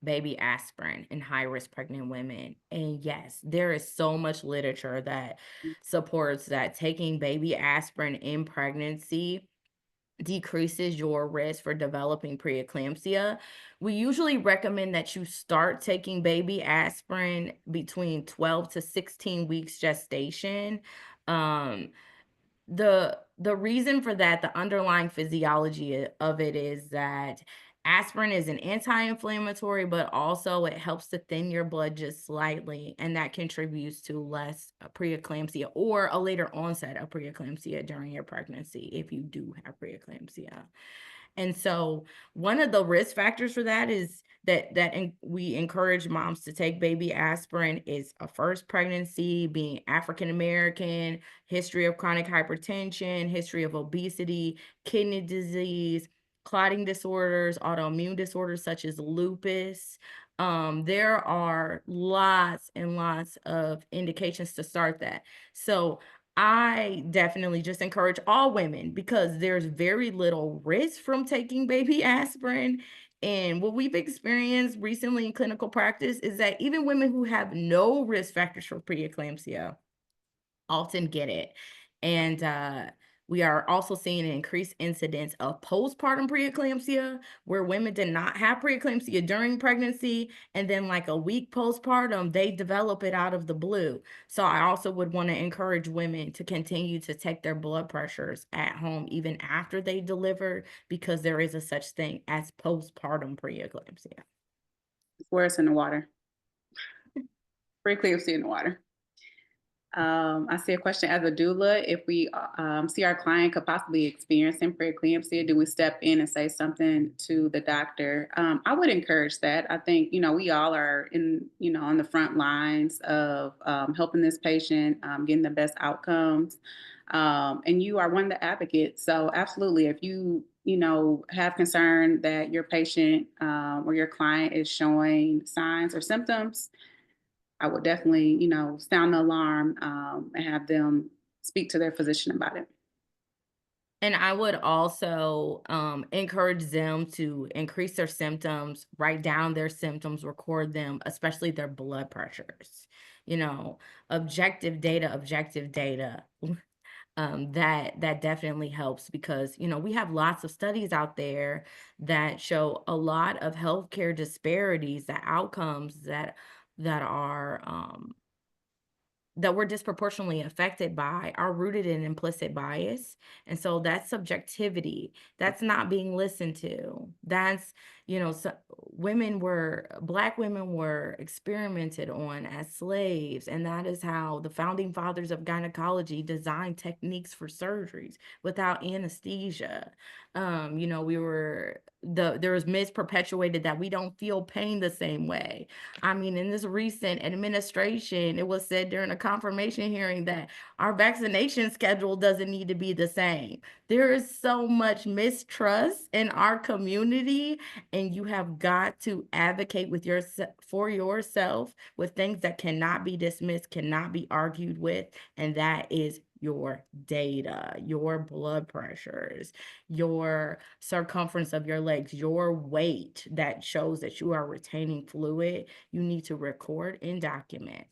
baby aspirin in high-risk pregnant women. And yes, there is so much literature that supports that taking baby aspirin in pregnancy decreases your risk for developing preeclampsia. We usually recommend that you start taking baby aspirin between 12 to 16 weeks gestation. The reason for that, the underlying physiology of it, is that aspirin is an anti-inflammatory, but also it helps to thin your blood just slightly, and that contributes to less preeclampsia or a later onset of preeclampsia during your pregnancy if you do have preeclampsia. And so one of the risk factors for that is that we encourage moms to take baby aspirin is a first pregnancy, being African American, history of chronic hypertension, history of obesity, kidney disease, clotting disorders, autoimmune disorders such as lupus. There are lots and lots of indications to start that. So I definitely just encourage all women, because there's very little risk from taking baby aspirin. And what we've experienced recently in clinical practice is that even women who have no risk factors for preeclampsia often get it. And we are also seeing an increased incidence of postpartum preeclampsia, where women did not have preeclampsia during pregnancy, and then like a week postpartum, they develop it out of the blue. So I also would want to encourage women to continue to take their blood pressures at home even after they deliver, because there is a such thing as postpartum preeclampsia. It's worse in the water. Preeclampsia in the water. I see a question as a doula. If we see our client could possibly experiencing preeclampsia, do we step in and say something to the doctor? I would encourage that. I think, we all are on the front lines of helping this patient, getting the best outcomes. And you are one of the advocates. So absolutely, if you have concern that your patient or your client is showing signs or symptoms, I would definitely, sound the alarm and have them speak to their physician about it. And I would also encourage them to increase their symptoms, write down their symptoms, record them, especially their blood pressures. Objective data. That definitely helps, because we have lots of studies out there that show a lot of healthcare disparities, the outcomes that are that we're disproportionately affected by are rooted in implicit bias. And so that's subjectivity. That's not being listened to. That's, so Black women were experimented on as slaves. And that is how the founding fathers of gynecology designed techniques for surgeries without anesthesia. There was myths perpetuated that we don't feel pain the same way. I mean, in this recent administration, it was said during a confirmation hearing that our vaccination schedule doesn't need to be the same. There is so much mistrust in our community, and you have got to advocate for yourself with things that cannot be dismissed, cannot be argued with, and that is your data, your blood pressures, your circumference of your legs, your weight that shows that you are retaining fluid. You need to record and document.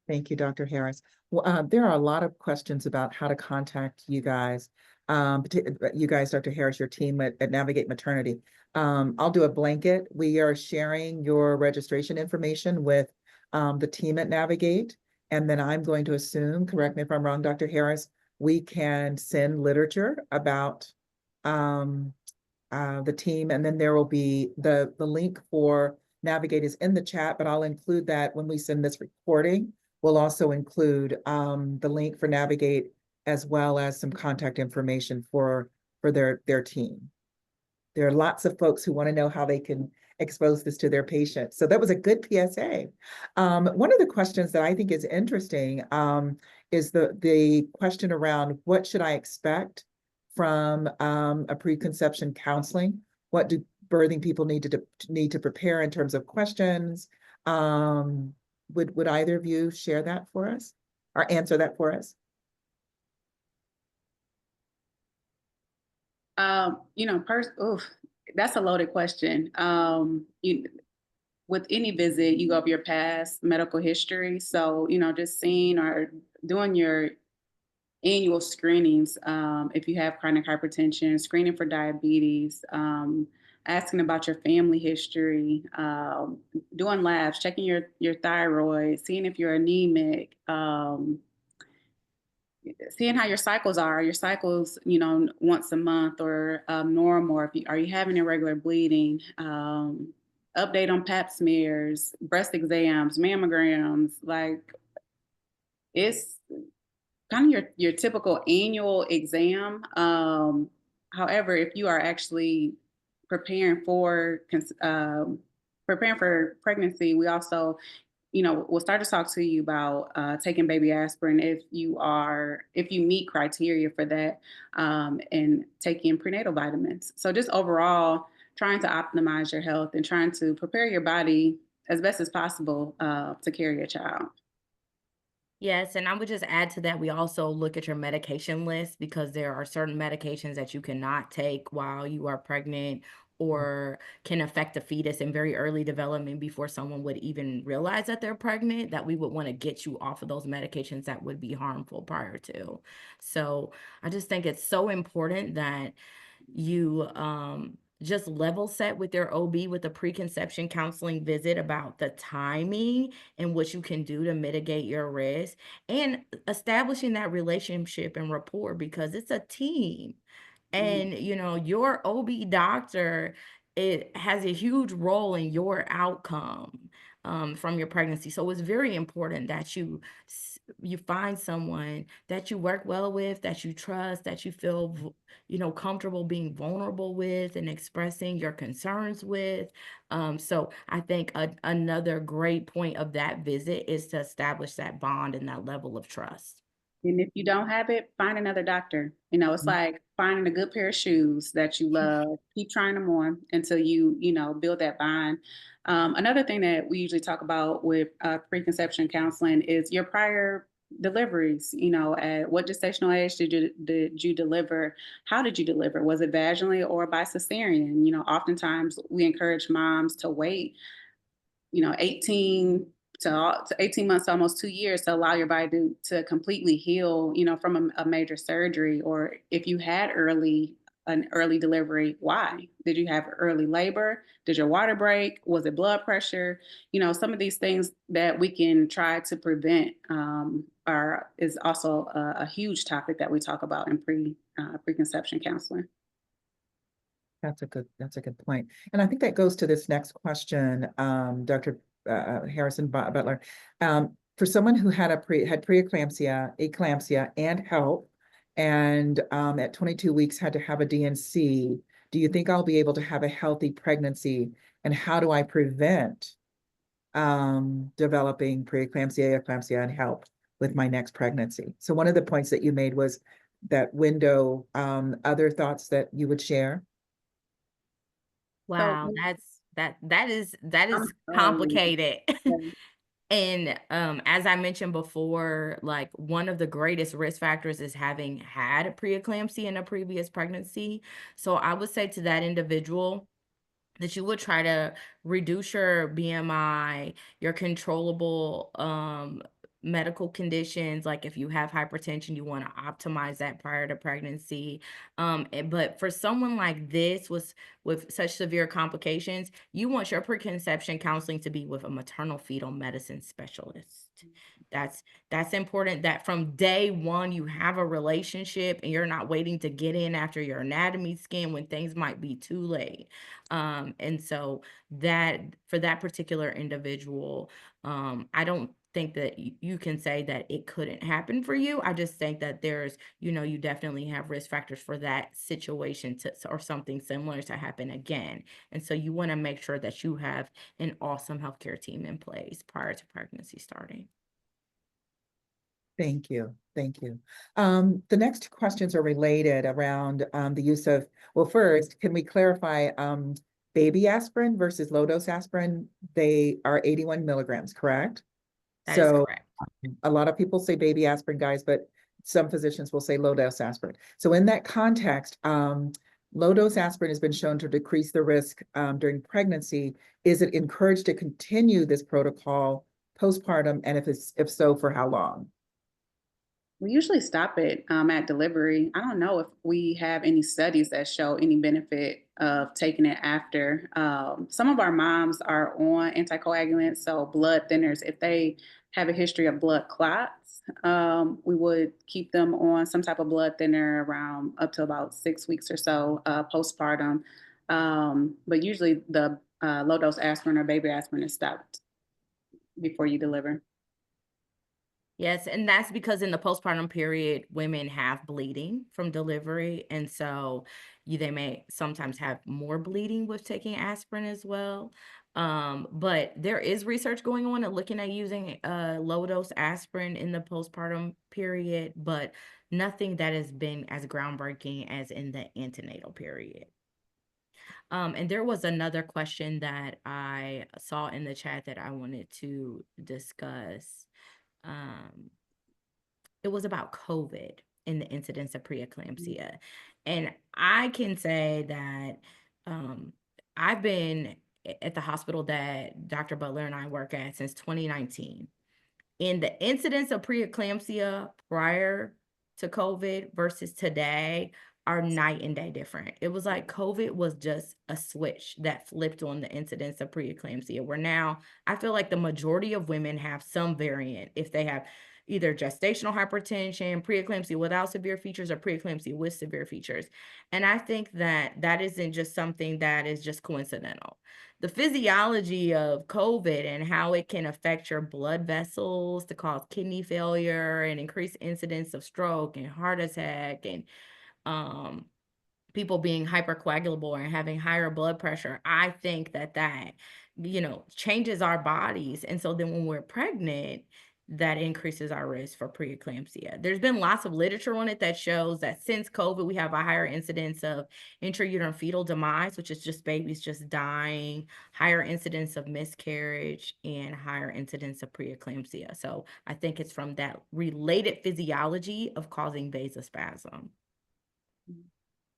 Thank you, Dr. Harris. Well, there are a lot of questions about how to contact you guys. You guys, Dr. Harris, your team at Navigate Maternity. I'll do a blanket. We are sharing your registration information with the team at Navigate. And then I'm going to assume, correct me if I'm wrong, Dr. Harris, we can send literature about the team, and then there will be the link for Navigate is in the chat, but I'll include that when we send this recording. We'll also include the link for Navigate as well as some contact information for their team. There are lots of folks who want to know how they can expose this to their patients. So that was a good PSA. One of the questions that I think is interesting is the question around what should I expect from a preconception counseling? What do birthing people need to prepare in terms of questions? Would either of you share that for us or answer that for us? That's a loaded question. With any visit, you go over your past medical history. So, just seeing or doing your annual screenings, if you have chronic hypertension, screening for diabetes, asking about your family history, doing labs, checking your thyroid, seeing if you're anemic, seeing how your cycles are. Your cycles, once a month or normal, or are you having irregular bleeding? Update on pap smears, breast exams, mammograms. Like, it's kind of your typical annual exam. However, if you are actually preparing for pregnancy, we also, we'll start to talk to you about taking baby aspirin if you meet criteria for that, and taking prenatal vitamins. So just overall, trying to optimize your health and trying to prepare your body as best as possible to carry a child. Yes, and I would just add to that, we also look at your medication list because there are certain medications that you cannot take while you are pregnant or can affect the fetus in very early development before someone would even realize that they're pregnant, that we would want to get you off of those medications that would be harmful prior to. So I just think it's so important that you just level set with your OB with a preconception counseling visit about the timing and what you can do to mitigate your risk, and establishing that relationship and rapport, because it's a team. And your OB doctor, it has a huge role in your outcome from your pregnancy. So it's very important that you find someone that you work well with, that you trust, that you feel comfortable being vulnerable with and expressing your concerns with. So I think another great point of that visit is to establish that bond and that level of trust. And if you don't have it, find another doctor. It's like finding a good pair of shoes that you love. Keep trying them on until you build that bond. Another thing that we usually talk about with preconception counseling is your prior deliveries. At what gestational age did you deliver? How did you deliver? Was it vaginally or by cesarean? Oftentimes we encourage moms to wait 18 to 18 months to almost 2 years to allow your body to completely heal, from a major surgery. Or if you had early an early delivery. Why? Did you have early labor? Did your water break? Was it blood pressure? You know, some of these things that we can try to prevent is also a huge topic that we talk about in preconception counseling. That's a good point. And I think that goes to this next question, Dr. Harrison Butler. For someone who had preeclampsia, eclampsia, and HELP, and at 22 weeks had to have a DNC, do you think I'll be able to have a healthy pregnancy? And how do I prevent developing preeclampsia, eclampsia, and HELP with my next pregnancy? So one of the points that you made was that window. Other thoughts that you would share? So Wow, that is I'm sorry. complicated. And as I mentioned before, like one of the greatest risk factors is having had a preeclampsia in a previous pregnancy. So I would say to that individual that you would try to reduce your BMI, your controllable medical conditions. Like if you have hypertension, you want to optimize that prior to pregnancy. But for someone like this with such severe complications, you want your preconception counseling to be with a maternal fetal medicine specialist. That's important, that from day one you have a relationship and you're not waiting to get in after your anatomy scan when things might be too late. And so that for that particular individual, I don't think that you can say that it couldn't happen for you. I just think that there's, you definitely have risk factors for that situation or something similar to happen again. And so you want to make sure that you have an awesome healthcare team in place prior to pregnancy starting. Thank you. Thank you. The next questions are related around the use of, well, first, can we clarify baby aspirin versus low-dose aspirin? They are 81 milligrams, correct? That is So correct. a lot of people say baby aspirin, guys, but some physicians will say low-dose aspirin. So in that context, low-dose aspirin has been shown to decrease the risk during pregnancy. Is it encouraged to continue this protocol postpartum? And if so, for how long? We usually stop it at delivery. I don't know if we have any studies that show any benefit of taking it after. Some of our moms are on anticoagulants, so blood thinners. If they have a history of blood clots, we would keep them on some type of blood thinner around up to about 6 weeks or so postpartum. But usually the low dose aspirin or baby aspirin is stopped before you deliver. Yes, and that's because in the postpartum period, women have bleeding from delivery, and so they may sometimes have more bleeding with taking aspirin as well. But there is research going on and looking at using low dose aspirin in the postpartum period, but nothing that has been as groundbreaking as in the antenatal period. And there was another question that I saw in the chat that I wanted to discuss. It was about COVID and the incidence of preeclampsia. And I can say that I've been at the hospital that Dr. Butler and I work at since 2019. And the incidence of preeclampsia prior to COVID versus today are night and day different. It was like COVID was just a switch that flipped on the incidence of preeclampsia, where now I feel like the majority of women have some variant. If they have either gestational hypertension, preeclampsia without severe features, or preeclampsia with severe features. And I think that that isn't just something that is just coincidental. The physiology of COVID and how it can affect your blood vessels to cause kidney failure and increase incidence of stroke and heart attack and people being hypercoagulable and having higher blood pressure. I think that changes our bodies. And so then when we're pregnant, that increases our risk for preeclampsia. There's been lots of literature on it that shows that since COVID, we have a higher incidence of intrauterine fetal demise, which is just babies just dying, higher incidence of miscarriage, and higher incidence of preeclampsia. So I think it's from that related physiology of causing vasospasm.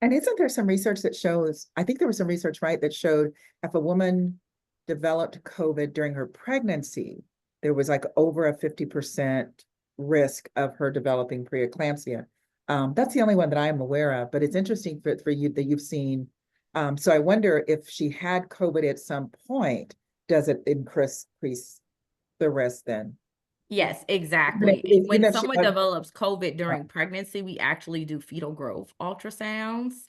And isn't there some research that shows, I think there was some research, right, that showed if a woman developed COVID during her pregnancy, there was like over a 50% risk of her developing preeclampsia. That's the only one that I'm aware of, but it's interesting for you that you've seen. So I wonder if she had COVID at some point, does it increase the risk then? Yes, exactly. And Even when if she someone develops COVID during pregnancy, we actually do fetal growth ultrasounds,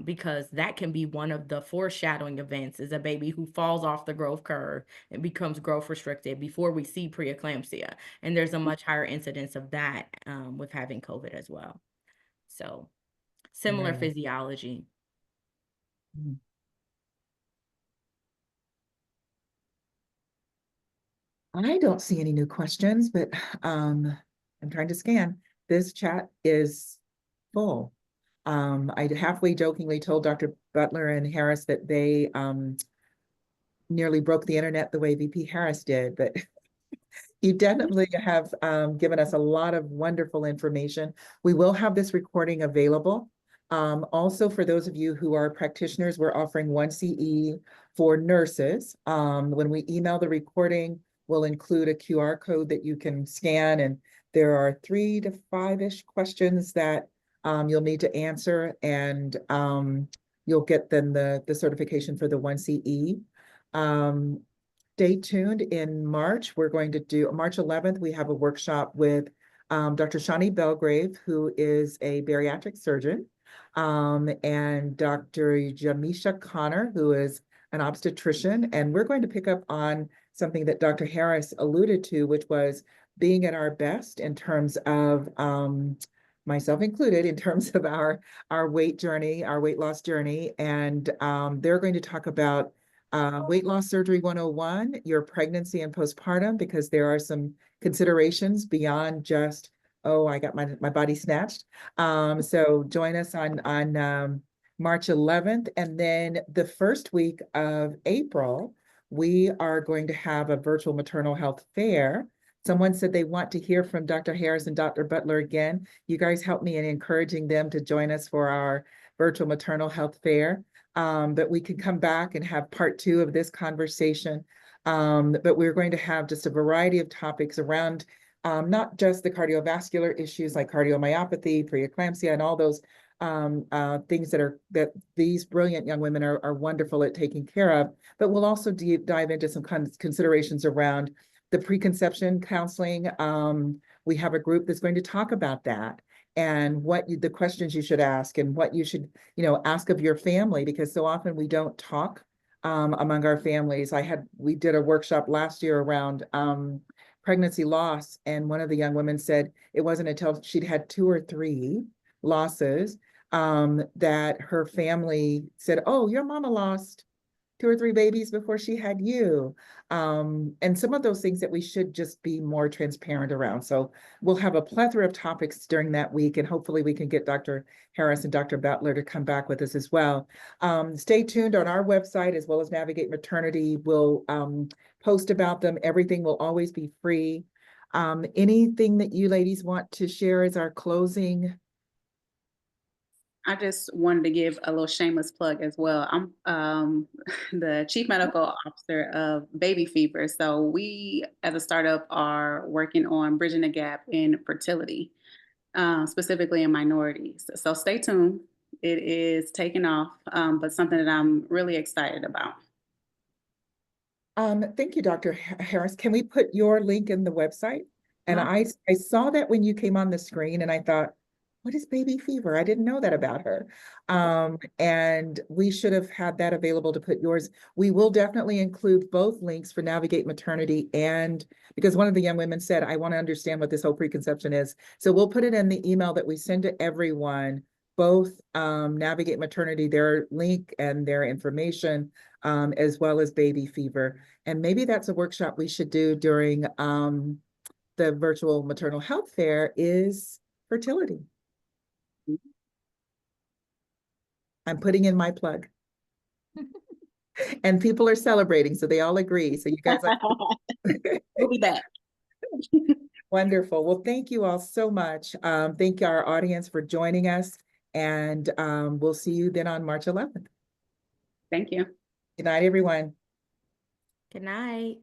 because that can be one of the foreshadowing events is a baby who falls off the growth curve and becomes growth restricted before we see preeclampsia. And there's a much higher incidence of that with having COVID as well. So similar Yeah. physiology. Mhm. I don't see any new questions, but I'm trying to scan. This chat is full. I halfway jokingly told Dr. Butler and Harris that they nearly broke the internet the way VP Harris did, but you definitely have given us a lot of wonderful information. We will have this recording available. Also, for those of you who are practitioners, we're offering 1 CE for nurses. When we email the recording, we'll include a QR code that you can scan, and there are 3 to 5-ish questions that you'll need to answer, and you'll get then the certification for the 1 CE. Stay tuned in March. We're going to do March 11th. We have a workshop with Dr. Shani Belgrave, who is a bariatric surgeon, and Dr. Jamisha Connor, who is an obstetrician. And we're going to pick up on something that Dr. Harris alluded to, which was being at our best in terms of myself included, in terms of our weight journey, our weight loss journey. And they're going to talk about Weight Loss Surgery 101, your pregnancy and postpartum, because there are some considerations beyond just, oh, I got my body snatched. So join us on March 11th. And then the first week of April, we are going to have a virtual maternal health fair. Someone said they want to hear from Dr. Harris and Dr. Butler again. You guys help me in encouraging them to join us for our virtual maternal health fair. But we can come back and have part 2 of this conversation. But we're going to have just a variety of topics around not just the cardiovascular issues like cardiomyopathy, preeclampsia, and all those things that these brilliant young women are wonderful at taking care of. But we'll also dive into some considerations around the preconception counseling. We have a group that's going to talk about that, and the questions you should ask, and what you should, ask of your family, because so often we don't talk among our families. We did a workshop last year around pregnancy loss, and one of the young women said it wasn't until she'd had 2 or 3 losses that her family said, "Oh, your mama lost 2 or 3 babies before she had you." And some of those things that we should just be more transparent around. So we'll have a plethora of topics during that week, and hopefully we can get Dr. Harris and Dr. Butler to come back with us as well. Stay tuned on our website as well as Navigate Maternity. We'll post about them. Everything will always be free. Anything that you ladies want to share as our closing? I just wanted to give a little shameless plug as well. I'm the Chief Medical Officer of Baby Fever. So we, as a startup, are working on bridging the gap in fertility, specifically in minorities. So stay tuned. It is taking off, but something that I'm really excited about. Thank you, Dr. Harris. Can we put your link in the website? And I saw that when you came on the screen, and I thought, what is baby fever? I didn't know that about her. And we should have had that available to put yours. We will definitely include both links for Navigate Maternity, and because one of the young women said, I want to understand what this whole preconception is. So we'll put it in the email that we send to everyone, both Navigate Maternity, their link and their information, as well as baby fever. And maybe that's a workshop we should do during the virtual maternal health fair, is fertility. I'm putting in my plug. And people are celebrating, so they all agree. So you guys are We'll be back. wonderful. Well, thank you all so much. Thank our audience for joining us, and we'll see you then on March 11th. Thank you. Good night, everyone. Good night.